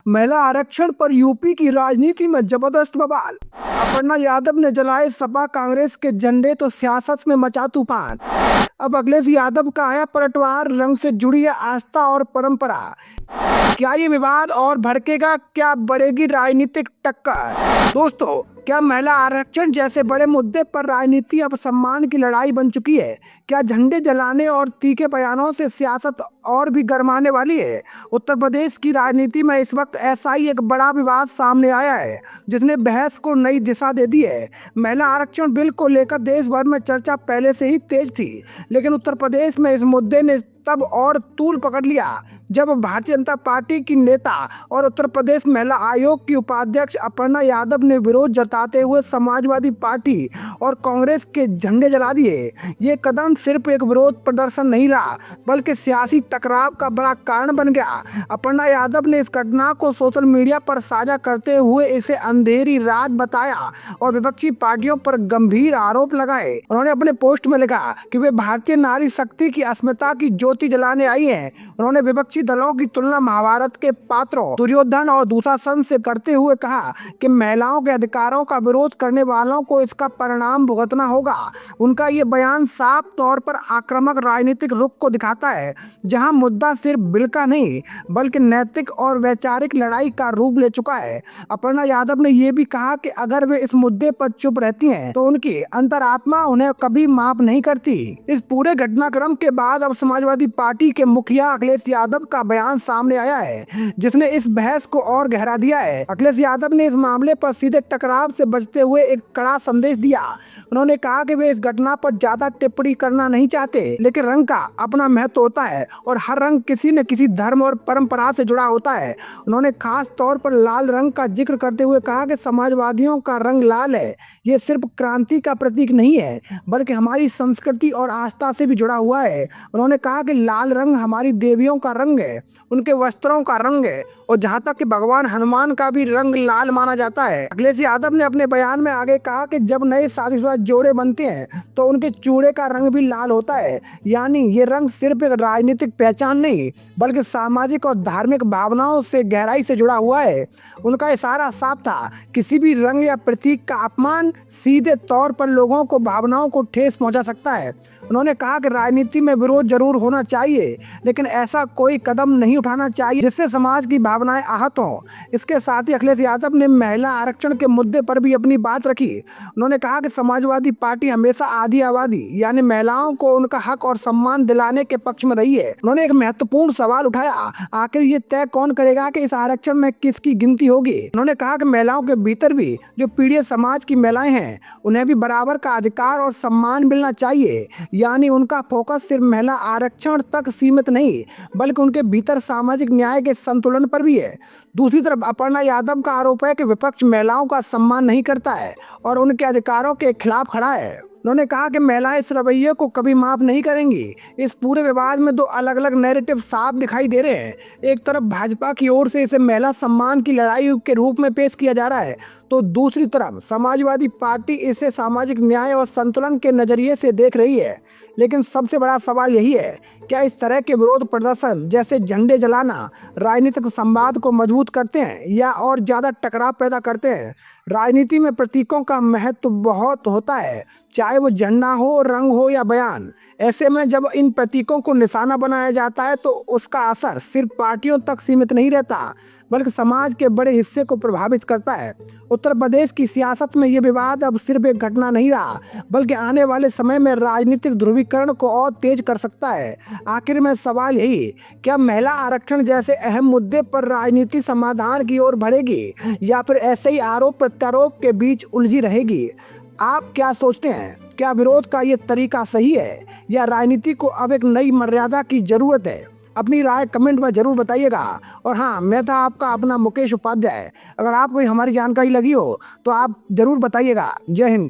महिला आरक्षण पर यूपी की राजनीति में जबरदस्त बवाल। अपर्णा यादव ने जलाए सपा कांग्रेस के झंडे तो सियासत में मचा तूफान। अब अखिलेश यादव का आया पलटवार, रंग से जुड़ी है आस्था और परंपरा। क्या ये विवाद और भड़केगा, क्या बढ़ेगी राजनीतिक टक्कर? दोस्तों, क्या महिला आरक्षण जैसे बड़े मुद्दे पर राजनीति अब सम्मान की लड़ाई बन चुकी है? क्या झंडे जलाने और तीखे बयानों से सियासत और भी गरमाने वाली है? उत्तर प्रदेश की राजनीति में इस वक्त ऐसा ही एक बड़ा विवाद सामने आया है जिसने बहस को नई दिशा दे दी है। महिला आरक्षण बिल को लेकर देश भर में चर्चा पहले से ही तेज थी, लेकिन उत्तर प्रदेश में इस मुद्दे ने तब और तूल पकड़ लिया जब भारतीय जनता पार्टी की नेता और उत्तर प्रदेश महिला आयोग की उपाध्यक्ष अपर्णा यादव ने विरोध जताते हुए समाजवादी पार्टी और कांग्रेस के झंडे जला दिए। ये कदम सिर्फ एक विरोध प्रदर्शन नहीं रहा, बल्कि सियासी टकराव का बड़ा कारण बन गया। अपर्णा यादव ने इस घटना को सोशल मीडिया पर साझा करते हुए इसे अंधेरी रात बताया और विपक्षी पार्टियों पर गंभीर आरोप लगाए। उन्होंने अपने पोस्ट में लिखा कि वे भारतीय नारी शक्ति की अस्मिता की ज्योति जलाने आई हैं। उन्होंने विपक्षी दलों की तुलना महाभारत के पात्रों दुर्योधन और दुशासन से करते हुए कहा कि महिलाओं के अधिकारों का विरोध करने वालों को इसका परिणाम भुगतना होगा। उनका ये बयान साफ तौर पर आक्रामक राजनीतिक रुख को दिखाता है, जहां मुद्दा सिर्फ बिल का नहीं बल्कि नैतिक और वैचारिक लड़ाई का रूप ले चुका है। अपर्णा यादव ने यह भी कहा कि अगर वे इस मुद्दे पर चुप रहती हैं तो उनकी अंतरात्मा उन्हें कभी माफ नहीं करती। इस पूरे घटनाक्रम के बाद अब समाजवादी पार्टी के मुखिया अखिलेश यादव का बयान सामने आया है, जिसने इस बहस को और गहरा दिया है। अखिलेश यादव ने इस मामले पर सीधे टकराव से बचते हुए एक कड़ा संदेश दिया। उन्होंने कहा कि वे इस घटना पर ज्यादा टिप्पणी करना नहीं चाहते, लेकिन रंग का अपना महत्व होता है और हर रंग किसी न किसी धर्म और परंपरा से जुड़ा होता है। उन्होंने खास तौर पर लाल रंग का जिक्र करते हुए कहा कि समाजवादियों का रंग लाल है। ये सिर्फ क्रांति का प्रतीक नहीं है, बल्कि हमारी संस्कृति और आस्था से भी जुड़ा हुआ है। उन्होंने कहा कि लाल रंग हमारी देवियों का रंग है, उनके वस्त्रों का रंग है और जहां तक कि भगवान हनुमान का भी रंग लाल माना जाता है। अखिलेश यादव ने अपने बयान में आगे कहा कि जब नए शादीशुदा जोड़े बनते हैं तो उनके चूड़े का रंग भी लाल होता है। यानी ये रंग सिर्फ एक राजनीतिक पहचान नहीं बल्कि सामाजिक और धार्मिक भावनाओं से गहराई से जुड़ा हुआ है। उनका इशारा साफ था, किसी भी रंग या प्रतीक का अपमान सीधे तौर पर लोगों को भावनाओं को ठेस पहुंचा सकता है। उन्होंने कहा कि राजनीति में विरोध जरूर होना चाहिए, लेकिन ऐसा कोई कदम नहीं उठाना चाहिए जिससे समाज की भावनाएं आहत हों। इसके साथ ही अखिलेश यादव ने महिला आरक्षण के मुद्दे पर भी अपनी बात रखी। उन्होंने कहा कि समाजवादी पार्टी हमेशा आधी आबादी यानी महिलाओं को उनका हक और सम्मान दिलाने के पक्ष में रही है। उन्होंने एक महत्वपूर्ण सवाल उठाया, आखिर ये तय कौन करेगा कि इस आरक्षण में किसकी गिनती होगी। उन्होंने कहा कि महिलाओं के भीतर भी जो पीड़ित समाज की महिलाएं हैं, उन्हें भी बराबर का अधिकार और सम्मान मिलना चाहिए। यानी उनका फोकस सिर्फ महिला आरक्षण तक सीमित नहीं बल्कि उनके भीतर सामाजिक न्याय के संतुलन पर भी है। दूसरी तरफ अपर्णा यादव का आरोप है कि विपक्ष महिलाओं का सम्मान नहीं करता है और उनके अधिकारों के खिलाफ खड़ा है। उन्होंने कहा कि महिलाएं इस रवैये को कभी माफ नहीं करेंगी। इस पूरे विवाद में दो अलग अलग नैरेटिव साफ दिखाई दे रहे हैं। एक तरफ भाजपा की ओर से इसे महिला सम्मान की लड़ाई के रूप में पेश किया जा रहा है, तो दूसरी तरफ समाजवादी पार्टी इसे सामाजिक न्याय और संतुलन के नजरिए से देख रही है। लेकिन सबसे बड़ा सवाल यही है, क्या इस तरह के विरोध प्रदर्शन जैसे झंडे जलाना राजनीतिक संवाद को मजबूत करते हैं या और ज़्यादा टकराव पैदा करते हैं? राजनीति में प्रतीकों का महत्व बहुत होता है, चाहे वो झंडा हो, रंग हो या बयान। ऐसे में जब इन प्रतीकों को निशाना बनाया जाता है तो उसका असर सिर्फ पार्टियों तक सीमित नहीं रहता बल्कि समाज के बड़े हिस्से को प्रभावित करता है। उत्तर प्रदेश की सियासत में ये विवाद अब सिर्फ एक घटना नहीं रहा बल्कि आने वाले समय में राजनीतिक ध्रुवीकरण को और तेज कर सकता है। आखिर में सवाल यही, क्या महिला आरक्षण जैसे अहम मुद्दे पर राजनीति समाधान की ओर बढ़ेगी या फिर ऐसे ही आरोप प्रत्यारोप के बीच उलझी रहेगी? आप क्या सोचते हैं? क्या विरोध का ये तरीका सही है या राजनीति को अब एक नई मर्यादा की जरूरत है? अपनी राय कमेंट में जरूर बताइएगा। और हाँ, मैं था आपका अपना मुकेश उपाध्याय। अगर आपको हमारी जानकारी लगी हो तो आप जरूर बताइएगा। जय हिंद।